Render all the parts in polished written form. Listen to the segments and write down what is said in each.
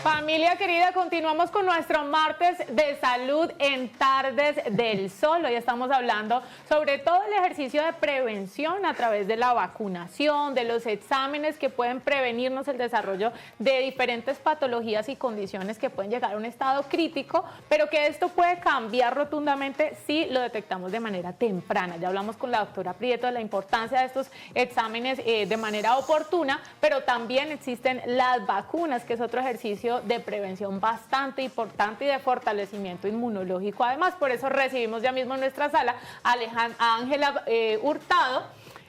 Familia querida, continuamos con nuestro martes de salud en Tardes del Sol. Hoy estamos hablando sobre todo el ejercicio de prevención a través de la vacunación, de los exámenes que pueden prevenirnos el desarrollo de diferentes patologías y condiciones que pueden llegar a un estado crítico, pero que esto puede cambiar rotundamente si lo detectamos de manera temprana. Ya hablamos con la doctora Prieto de la importancia de estos exámenes de manera oportuna, pero también existen las vacunas, que es otro ejercicio de prevención bastante importante y de fortalecimiento inmunológico. Además, por eso recibimos ya mismo en nuestra sala a Ángela Hurtado,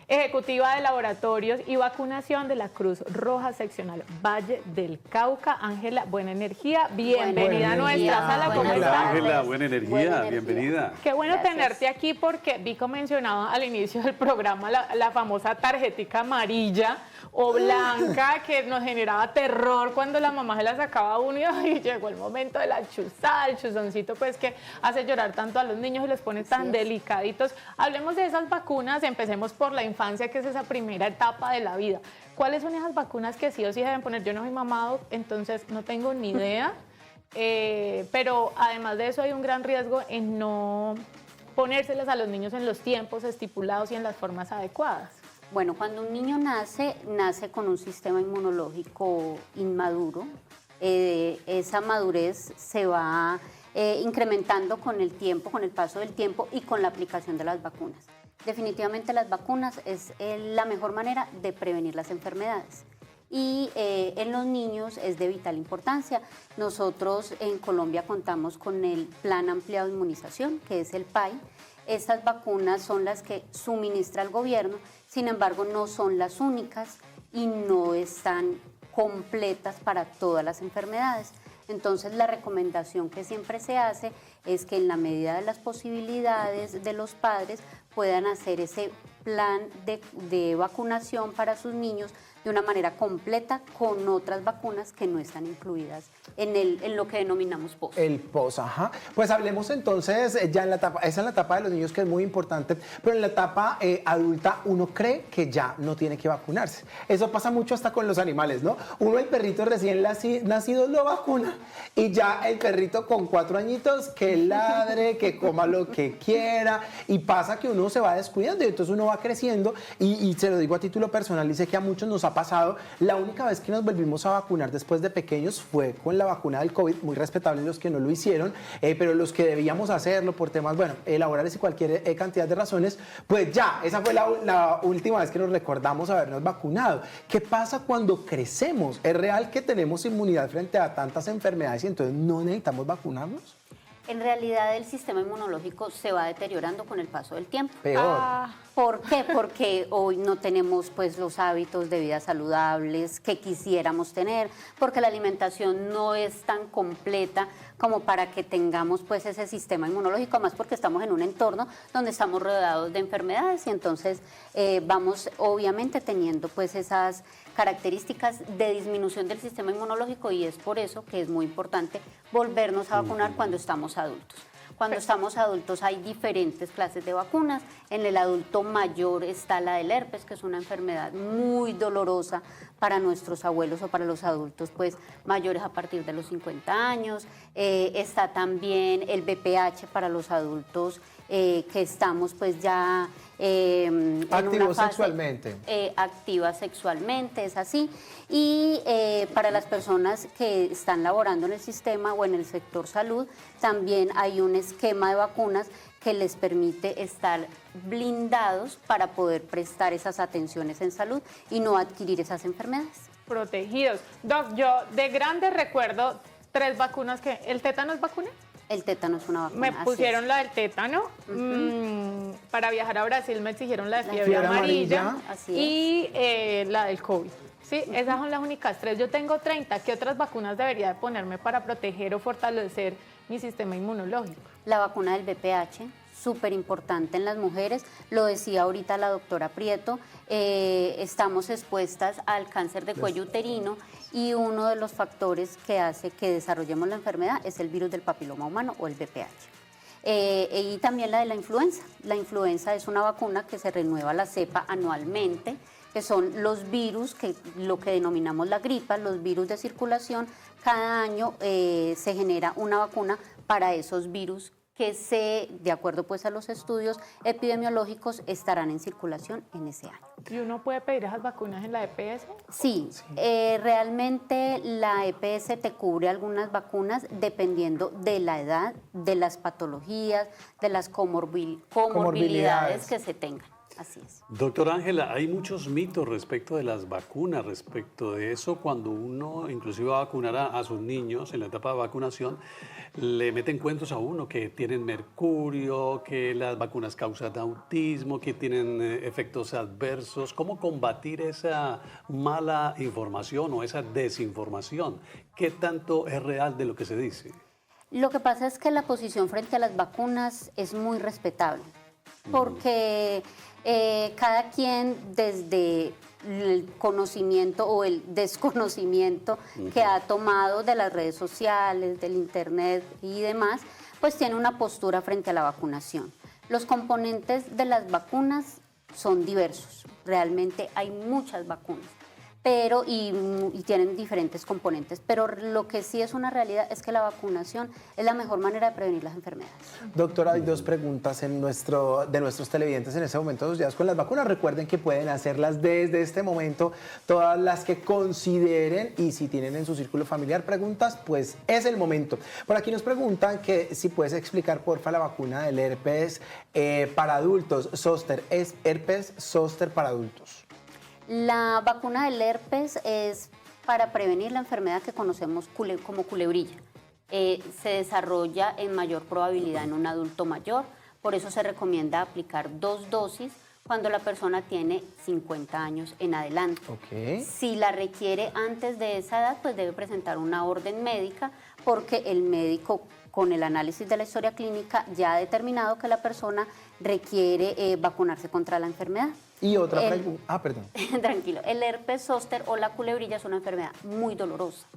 ejecutiva de laboratorios y vacunación de la Cruz Roja Seccional Valle del Cauca. Ángela, buena energía, bienvenida a nuestra sala. ¿Cómo estás? Ángela, buena energía, bienvenida. Qué bueno tenerte aquí porque Vico mencionaba al inicio del programa la famosa tarjetica amarilla o blanca que nos generaba terror cuando la mamá se la sacaba a uno y llegó el momento de la chuzada, el chuzoncito pues que hace llorar tanto a los niños y los pone tan delicaditos. Hablemos de esas vacunas, empecemos por la infancia, que es esa primera etapa de la vida. ¿Cuáles son esas vacunas que sí o sí deben poner? Yo no soy mamado, entonces no tengo ni idea, pero además de eso hay un gran riesgo en no ponérselas a los niños en los tiempos estipulados y en las formas adecuadas. Bueno, cuando un niño nace con un sistema inmunológico inmaduro. Esa madurez se va incrementando con el tiempo, con el paso del tiempo y con la aplicación de las vacunas. Definitivamente las vacunas es la mejor manera de prevenir las enfermedades. Y en los niños es de vital importancia. Nosotros en Colombia contamos con el Plan Ampliado de Inmunización, que es el PAI. Estas vacunas son las que suministra el gobierno, sin embargo no son las únicas y no están completas para todas las enfermedades. Entonces la recomendación que siempre se hace es que en la medida de las posibilidades de los padres puedan hacer ese plan de vacunación para sus niños de una manera completa con otras vacunas que no están incluidas en lo que denominamos POS. El POS, ajá. Pues hablemos entonces, ya en la etapa, esa es la etapa de los niños que es muy importante, pero en la etapa adulta uno cree que ya no tiene que vacunarse. Eso pasa mucho hasta con los animales, ¿no? Uno, el perrito recién nacido lo vacuna y ya el perrito con 4 añitos que ladre, que coma lo que quiera y pasa que uno se va descuidando y entonces uno va creciendo y se lo digo a título personal y sé que a muchos nos ha pasado. La única vez que nos volvimos a vacunar después de pequeños fue con la vacuna del COVID, muy respetable los que no lo hicieron, pero los que debíamos hacerlo por temas, bueno, laborales y cualquier cantidad de razones, pues ya, esa fue la última vez que nos recordamos habernos vacunado. ¿Qué pasa cuando crecemos? ¿Es real que tenemos inmunidad frente a tantas enfermedades y entonces no necesitamos vacunarnos? En realidad el sistema inmunológico se va deteriorando con el paso del tiempo. Peor. ¿Por qué? Porque hoy no tenemos pues los hábitos de vida saludables que quisiéramos tener, porque la alimentación no es tan completa como para que tengamos pues ese sistema inmunológico, más porque estamos en un entorno donde estamos rodeados de enfermedades y entonces vamos obviamente teniendo pues esas características de disminución del sistema inmunológico y es por eso que es muy importante volvernos a vacunar cuando estamos adultos. Cuando estamos adultos hay diferentes clases de vacunas. En el adulto mayor está la del herpes, que es una enfermedad muy dolorosa para nuestros abuelos o para los adultos pues mayores a partir de los 50 años. Está también el VPH para los adultos que estamos pues ya en activos una fase, sexualmente. Activa sexualmente, es así. Y para las personas que están laborando en el sistema o en el sector salud, también hay un esquema de vacunas que les permite estar blindados para poder prestar esas atenciones en salud y no adquirir esas enfermedades. Protegidos. Doc, yo de grande recuerdo 3 vacunas que... ¿El tétano es vacuna? El tétano es una vacuna. Me pusieron la del tétano. Para viajar a Brasil me exigieron la de fiebre amarilla y la del COVID. Sí, esas son las únicas 3. Yo tengo 30. ¿Qué otras vacunas debería de ponerme para proteger o fortalecer mi sistema inmunológico? La vacuna del VPH, súper importante en las mujeres, lo decía ahorita la doctora Prieto, estamos expuestas al cáncer de cuello uterino y uno de los factores que hace que desarrollemos la enfermedad es el virus del papiloma humano o el VPH. Y también la de la influenza. La influenza es una vacuna que se renueva la cepa anualmente, que son los virus, que lo que denominamos la gripa, los virus de circulación. Cada año se genera una vacuna para esos virus que de acuerdo pues a los estudios epidemiológicos, estarán en circulación en ese año. ¿Y uno puede pedir esas vacunas en la EPS? Sí, realmente la EPS te cubre algunas vacunas dependiendo de la edad, de las patologías, de las comorbilidades que se tengan. Así es. Doctora Ángela, hay muchos mitos respecto de las vacunas, respecto de eso. Cuando uno inclusive va a vacunar a sus niños en la etapa de vacunación, le meten cuentos a uno que tienen mercurio, que las vacunas causan autismo, que tienen efectos adversos. ¿Cómo combatir esa mala información o esa desinformación? ¿Qué tanto es real de lo que se dice? Lo que pasa es que la posición frente a las vacunas es muy respetable, porque cada quien desde el conocimiento o el desconocimiento que ha tomado de las redes sociales, del internet y demás, pues tiene una postura frente a la vacunación. Los componentes de las vacunas son diversos, realmente hay muchas vacunas, pero y tienen diferentes componentes, pero lo que sí es una realidad es que la vacunación es la mejor manera de prevenir las enfermedades. Doctora, hay dos preguntas de nuestros televidentes en ese momento, 2 días con las vacunas. Recuerden que pueden hacerlas desde este momento, todas las que consideren, y si tienen en su círculo familiar preguntas, pues es el momento. Por aquí nos preguntan que si puedes explicar, porfa, la vacuna del herpes para adultos, zóster, es herpes zóster para adultos. La vacuna del herpes es para prevenir la enfermedad que conocemos como culebrilla. Se desarrolla en mayor probabilidad en un adulto mayor, por eso se recomienda aplicar 2 dosis cuando la persona tiene 50 años en adelante. Okay. Si la requiere antes de esa edad, pues debe presentar una orden médica, porque el médico, con el análisis de la historia clínica, ya ha determinado que la persona requiere vacunarse contra la enfermedad. Y otra pregunta. Perdón. Tranquilo. El herpes zóster o la culebrilla es una enfermedad muy dolorosa.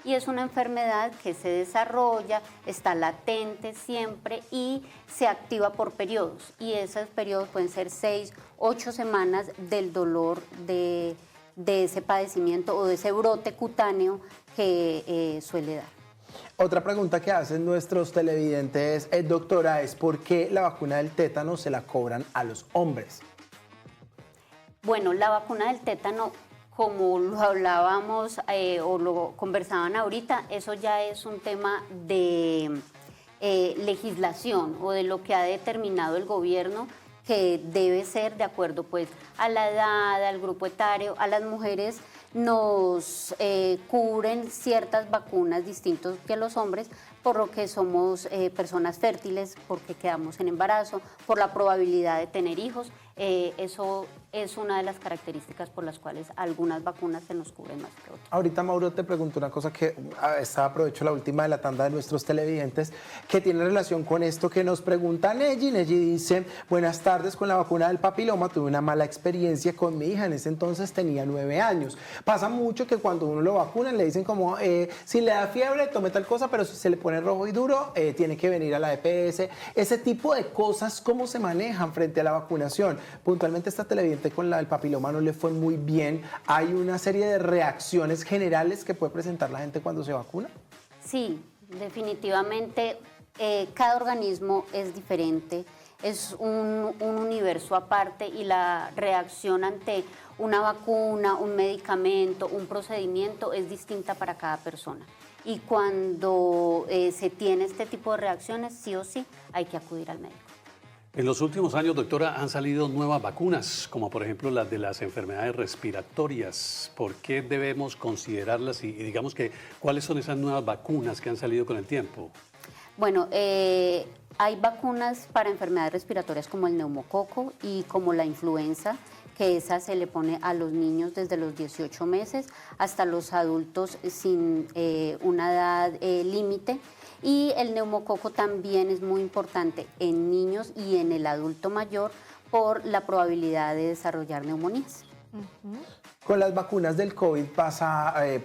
Y es una enfermedad que se desarrolla, está latente siempre y se activa por periodos. Y esos periodos pueden ser 6, 8 semanas del dolor de ese padecimiento o de ese brote cutáneo que suele dar. Otra pregunta que hacen nuestros televidentes, doctora, es ¿por qué la vacuna del tétano se la cobran a los hombres? Bueno, la vacuna del tétano, como lo hablábamos o lo conversaban ahorita, eso ya es un tema de legislación o de lo que ha determinado el gobierno, que debe ser de acuerdo pues a la edad, al grupo etario. A las mujeres nos cubren ciertas vacunas distintos que a los hombres, por lo que somos personas fértiles, porque quedamos en embarazo, por la probabilidad de tener hijos. Eso es una de las características por las cuales algunas vacunas se nos cubren más que otras. Ahorita, Mauro, te pregunto una cosa que aprovecho la última de la tanda de nuestros televidentes, que tiene relación con esto que nos pregunta Neji. Neji dice: buenas tardes, con la vacuna del papiloma tuve una mala experiencia con mi hija, en ese entonces tenía 9 años. Pasa mucho que cuando uno lo vacunan le dicen como, si le da fiebre, tome tal cosa, pero si se le pone rojo y duro, tiene que venir a la EPS. Ese tipo de cosas, ¿cómo se manejan frente a la vacunación? Puntualmente esta televidente con la del papiloma no le fue muy bien. ¿Hay una serie de reacciones generales que puede presentar la gente cuando se vacuna? Sí, definitivamente cada organismo es diferente, es un universo aparte, y la reacción ante una vacuna, un medicamento, un procedimiento es distinta para cada persona. Y cuando se tiene este tipo de reacciones, sí o sí hay que acudir al médico. En los últimos años, doctora, han salido nuevas vacunas, como por ejemplo las de las enfermedades respiratorias. ¿Por qué debemos considerarlas y digamos que cuáles son esas nuevas vacunas que han salido con el tiempo? Bueno, hay vacunas para enfermedades respiratorias como el neumococo y como la influenza, que esa se le pone a los niños desde los 18 meses hasta los adultos sin una edad límite. Y el neumococo también es muy importante en niños y en el adulto mayor por la probabilidad de desarrollar neumonías. Con las vacunas del COVID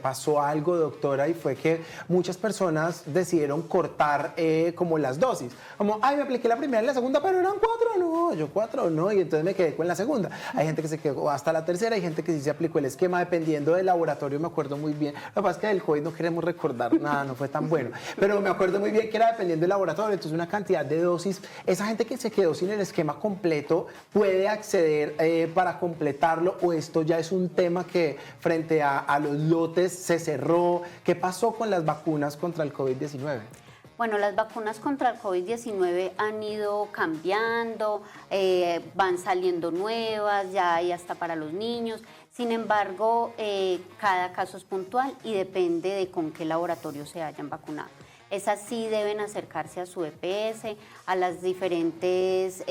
pasó algo, doctora, y fue que muchas personas decidieron cortar como las dosis. Como, ay, me apliqué la primera y la segunda, pero eran 4, no, yo 4 no, y entonces me quedé con la segunda. Hay gente que se quedó hasta la tercera, hay gente que sí se aplicó el esquema, dependiendo del laboratorio, me acuerdo muy bien. Lo que pasa es que del COVID no queremos recordar nada, no fue tan bueno, pero me acuerdo muy bien que era dependiendo del laboratorio, entonces una cantidad de dosis. Esa gente que se quedó sin el esquema completo puede acceder para completarlo, o esto ya es un tema que frente a los lotes se cerró. ¿Qué pasó con las vacunas contra el COVID-19? Bueno, las vacunas contra el COVID-19 han ido cambiando, van saliendo nuevas, ya hay hasta para los niños. Sin embargo, cada caso es puntual y depende de con qué laboratorio se hayan vacunado. Esas sí deben acercarse a su EPS, a las diferentes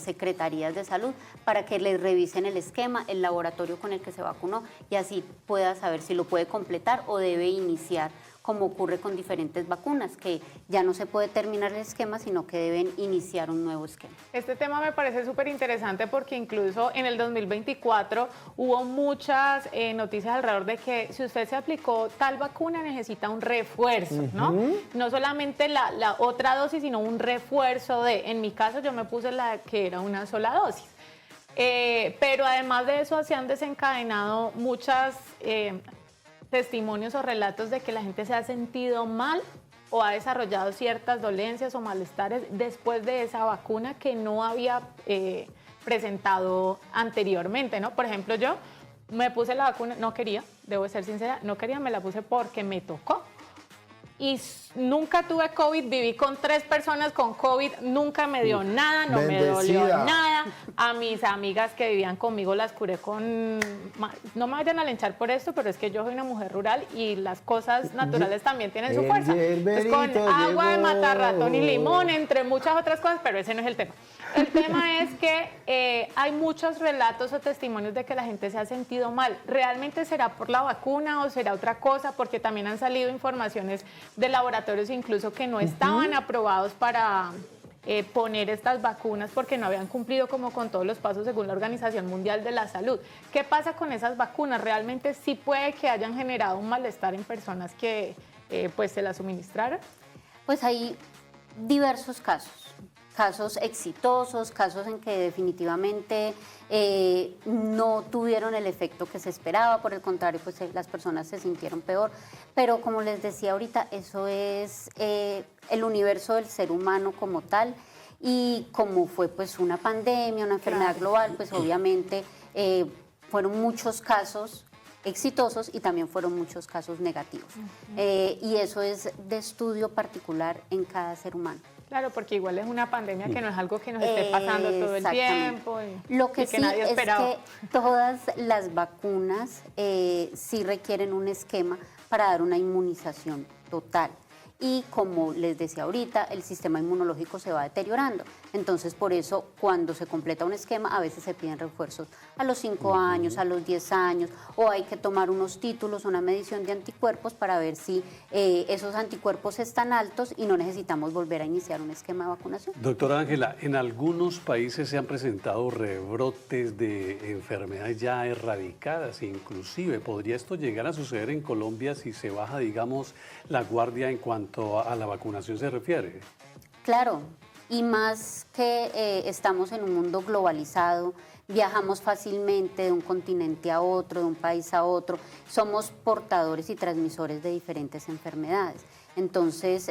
secretarías de salud, para que les revisen el esquema, el laboratorio con el que se vacunó, y así pueda saber si lo puede completar o debe iniciar, como ocurre con diferentes vacunas, que ya no se puede terminar el esquema, sino que deben iniciar un nuevo esquema. Este tema me parece súper interesante porque incluso en el 2024 hubo muchas noticias alrededor de que si usted se aplicó tal vacuna necesita un refuerzo, ¿no? No solamente la otra dosis, sino un refuerzo de, en mi caso yo me puse la que era una sola dosis. Pero además de eso se han desencadenado muchas testimonios o relatos de que la gente se ha sentido mal o ha desarrollado ciertas dolencias o malestares después de esa vacuna que no había presentado anteriormente, ¿no? Por ejemplo, yo me puse la vacuna, no quería, debo ser sincera, no quería, me la puse porque me tocó. Y nunca tuve COVID, viví con 3 personas con COVID, nunca me dio nada, no me dolió nada. A mis amigas que vivían conmigo las curé con... No me vayan a linchar por esto, pero es que yo soy una mujer rural y las cosas naturales también tienen su fuerza. Entonces, con agua de matar ratón y limón, entre muchas otras cosas, pero ese no es el tema. El tema es que hay muchos relatos o testimonios de que la gente se ha sentido mal. ¿Realmente será por la vacuna o será otra cosa? Porque también han salido informaciones de laboratorios incluso que no estaban aprobados para poner estas vacunas porque no habían cumplido como con todos los pasos según la Organización Mundial de la Salud. ¿Qué pasa con esas vacunas? ¿Realmente sí puede que hayan generado un malestar en personas que pues se las suministraron? Pues hay diversos casos exitosos, casos en que definitivamente no tuvieron el efecto que se esperaba, por el contrario, pues las personas se sintieron peor, pero como les decía ahorita, eso es el universo del ser humano como tal, y como fue pues una pandemia, una enfermedad global, pues obviamente fueron muchos casos exitosos y también fueron muchos casos negativos. Y eso es de estudio particular en cada ser humano. Claro, porque igual es una pandemia que no es algo que nos esté pasando todo el tiempo. Lo que sí nadie esperaba. Es que todas las vacunas sí requieren un esquema para dar una inmunización total. Y como les decía ahorita, el sistema inmunológico se va deteriorando. Entonces, por eso, cuando se completa un esquema, a veces se piden refuerzos a los 5 años, a los 10 años, o hay que tomar unos títulos, una medición de anticuerpos para ver si esos anticuerpos están altos y no necesitamos volver a iniciar un esquema de vacunación. Doctora Ángela, en algunos países se han presentado rebrotes de enfermedades ya erradicadas, inclusive. ¿Podría esto llegar a suceder en Colombia si se baja, digamos, la guardia en cuanto a la vacunación se refiere? Claro, y más que estamos en un mundo globalizado, viajamos fácilmente de un continente a otro, de un país a otro, somos portadores y transmisores de diferentes enfermedades. Entonces,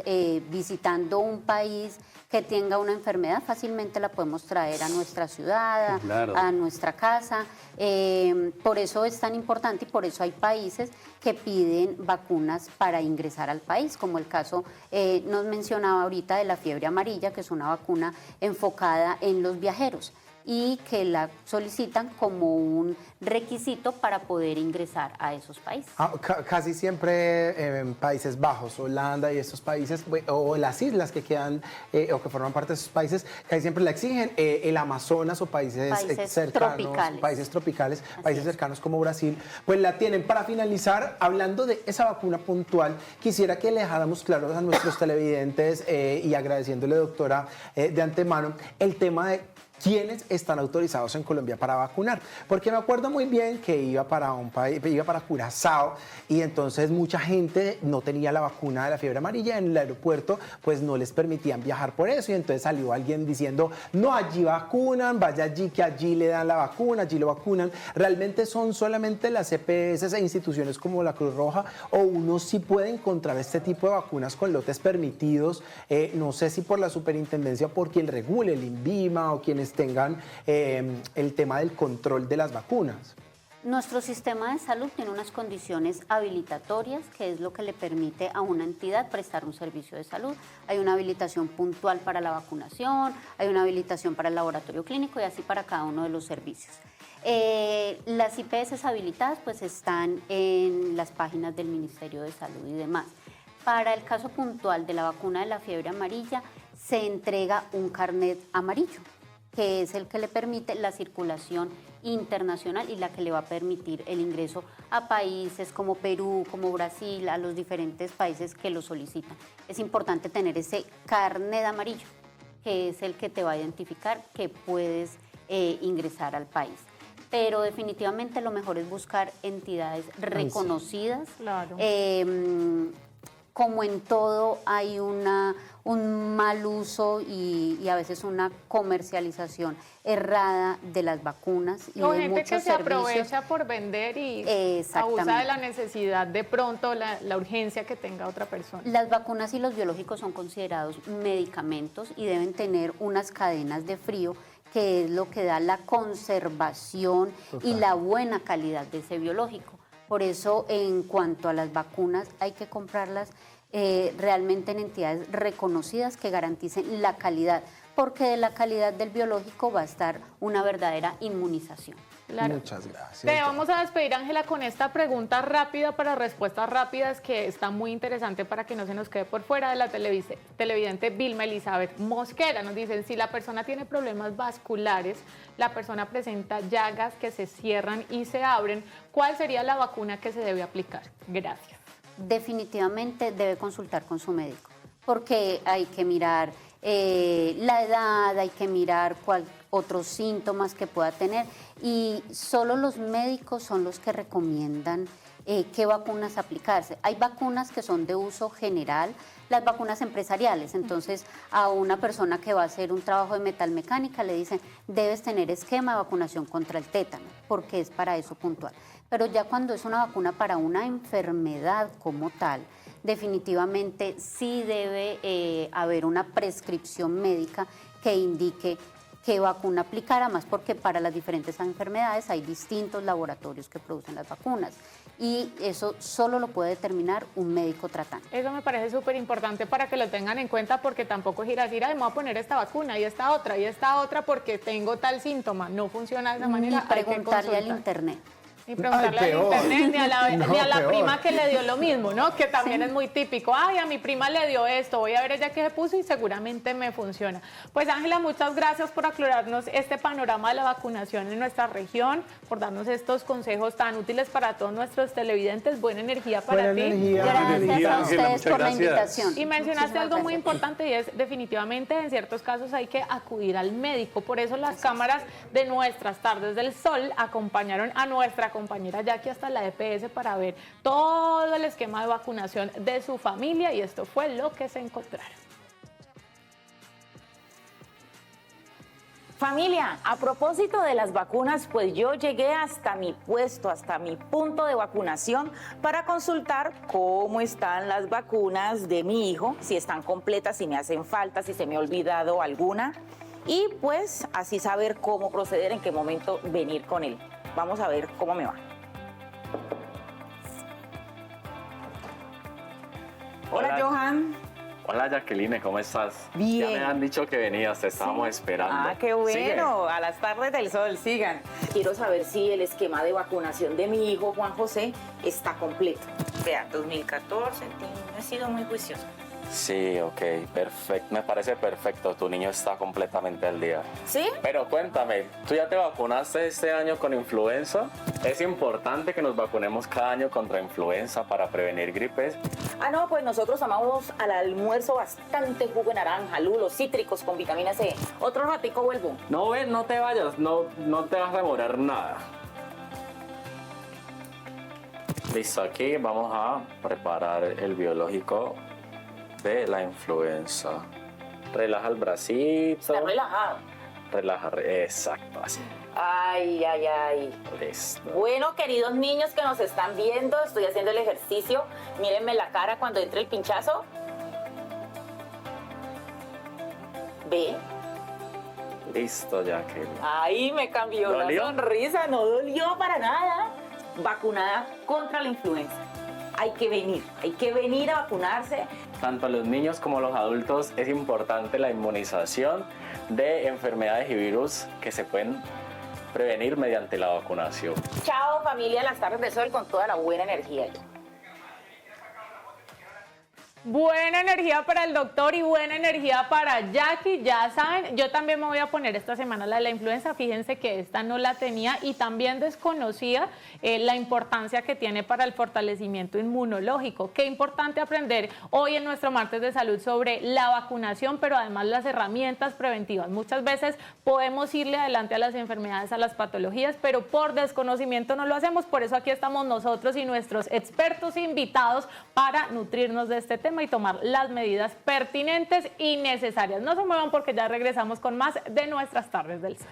visitando un país que tenga una enfermedad, fácilmente la podemos traer a nuestra ciudad, claro, a nuestra casa. Por eso es tan importante y por eso hay países que piden vacunas para ingresar al país, como el caso, nos mencionaba ahorita de la fiebre amarilla, que es una vacuna enfocada en los viajeros y que la solicitan como un requisito para poder ingresar a esos países. Casi siempre en Países Bajos, Holanda y estos países, o las islas que quedan o que forman parte de esos países, casi siempre la exigen. El Amazonas o países cercanos, tropicales. Países tropicales, países cercanos como Brasil, pues la tienen. Para finalizar, hablando de esa vacuna puntual, quisiera que le dejáramos claro a nuestros televidentes y agradeciéndole, doctora, de antemano, el tema de quiénes están autorizados en Colombia para vacunar. Porque me acuerdo muy bien que iba para un país, iba para Curazao, y entonces mucha gente no tenía la vacuna de la fiebre amarilla en el aeropuerto, pues no les permitían viajar por eso, y entonces salió alguien diciendo, no, allí vacunan, vaya allí que allí le dan la vacuna, allí lo vacunan. Realmente son solamente las EPS e instituciones como la Cruz Roja, o uno sí puede encontrar este tipo de vacunas con lotes permitidos, no sé si por la superintendencia o por quien regule, el INVIMA o quienes tengan el tema del control de las vacunas. Nuestro sistema de salud tiene unas condiciones habilitatorias, que es lo que le permite a una entidad prestar un servicio de salud. Hay una habilitación puntual para la vacunación, hay una habilitación para el laboratorio clínico y así para cada uno de los servicios. Las IPS habilitadas pues están en las páginas del Ministerio de Salud y demás. Para el caso puntual de la vacuna de la fiebre amarilla, se entrega un carnet amarillo, que es el que le permite la circulación internacional y la que le va a permitir el ingreso a países como Perú, como Brasil, a los diferentes países que lo solicitan. Es importante tener ese carnet amarillo, que es el que te va a identificar que puedes ingresar al país. Pero definitivamente lo mejor es buscar entidades reconocidas. Claro. Como en todo hay un mal uso y a veces una comercialización errada de las vacunas y O de gente muchos que se servicios. aprovecha por vender y Exactamente. abusa de la necesidad de pronto, la urgencia que tenga otra persona. Las vacunas y los biológicos son considerados medicamentos y deben tener unas cadenas de frío, que es lo que da la conservación y la buena calidad de ese biológico. Por eso, en cuanto a las vacunas, hay que comprarlas realmente en entidades reconocidas que garanticen la calidad, porque de la calidad del biológico va a estar una verdadera inmunización. Claro. Muchas gracias. Te vamos a despedir, Ángela, con esta pregunta rápida para respuestas rápidas que está muy interesante para que no se nos quede por fuera de la televidente Vilma Elizabeth Mosquera. Nos dicen, si la persona tiene problemas vasculares, la persona presenta llagas que se cierran y se abren, ¿cuál sería la vacuna que se debe aplicar? Gracias. Definitivamente debe consultar con su médico, porque hay que mirar la edad, hay que mirar otros síntomas que pueda tener, y solo los médicos son los que recomiendan qué vacunas aplicarse. Hay vacunas que son de uso general, las vacunas empresariales. Entonces, a una persona que va a hacer un trabajo de metalmecánica le dicen, debes tener esquema de vacunación contra el tétano, porque es para eso puntual. Pero ya cuando es una vacuna para una enfermedad como tal, definitivamente sí debe haber una prescripción médica que indique qué vacuna aplicar, además porque para las diferentes enfermedades hay distintos laboratorios que producen las vacunas y eso solo lo puede determinar un médico tratante. Eso me parece súper importante para que lo tengan en cuenta, porque tampoco es ir a decir, ay, me voy a poner esta vacuna y esta otra porque tengo tal síntoma. No funciona de esa manera. Ni preguntarle al internet. Ni preguntarle Ay, al peor. internet, ni a la peor. prima que le dio lo mismo, ¿no? Que también es muy típico. Ay, a mi prima le dio esto, voy a ver ella qué se puso y seguramente me funciona. Pues Ángela, muchas gracias por aclararnos este panorama de la vacunación en nuestra región, por darnos estos consejos tan útiles para todos nuestros televidentes. Buena energía para ti. Energía. Gracias energía, a Ángela, ustedes muchas por la gracias. invitación. Y mencionaste Muchísimas algo muy gracias. importante y es definitivamente en ciertos casos hay que acudir al médico. Por eso las cámaras de nuestras tardes del sol acompañaron a nuestra compañera Jackie hasta la EPS para ver todo el esquema de vacunación de su familia y esto fue lo que se encontraron. Familia, a propósito de las vacunas, pues yo llegué hasta mi puesto, hasta mi punto de vacunación para consultar cómo están las vacunas de mi hijo, si están completas, si me hacen falta, si se me ha olvidado alguna y pues así saber cómo proceder, en qué momento venir con él. Vamos a ver cómo me va. Hola, Hola. Johan. Hola Jacqueline, ¿cómo estás? Bien. Ya me han dicho que venías, te estábamos esperando. Ah, qué bueno, a las tardes del sol, sigan. Quiero saber si el esquema de vacunación de mi hijo Juan José está completo. Vea, 2014, he sido muy juiciosa. Sí, ok, perfecto. Me parece perfecto. Tu niño está completamente al día. ¿Sí? Pero cuéntame, ¿tú ya te vacunaste este año con influenza? Es importante que nos vacunemos cada año contra influenza para prevenir gripes. Ah, no, pues nosotros tomamos al almuerzo bastante jugo de naranja, lulos, cítricos con vitamina C. Otro ratico vuelvo. No, ven, no te vayas, no te vas a demorar nada. Listo, aquí vamos a preparar el biológico de la influenza. Relaja el bracito. Está relajado. Relaja, exacto, así. Ay, ay, ay. Listo. Bueno, queridos niños que nos están viendo, estoy haciendo el ejercicio. Mírenme la cara cuando entre el pinchazo. ¿Ve? Listo, Jacqueline. Ahí me cambió ¿Dolió? la sonrisa, no dolió para nada. Vacunada contra la influenza. Hay que venir a vacunarse. Tanto a los niños como a los adultos es importante la inmunización de enfermedades y virus que se pueden prevenir mediante la vacunación. Chao familia, las tardes de sol con toda la buena energía. Buena energía para el doctor y buena energía para Jackie. Ya saben, yo también me voy a poner esta semana la de la influenza. Fíjense que esta no la tenía y también desconocía la importancia que tiene para el fortalecimiento inmunológico. Qué importante aprender hoy en nuestro martes de salud sobre la vacunación, pero además las herramientas preventivas. Muchas veces podemos irle adelante a las enfermedades, a las patologías, pero por desconocimiento no lo hacemos. Por eso aquí estamos nosotros y nuestros expertos invitados para nutrirnos de este tema y tomar las medidas pertinentes y necesarias. No se muevan porque ya regresamos con más de nuestras tardes del sol.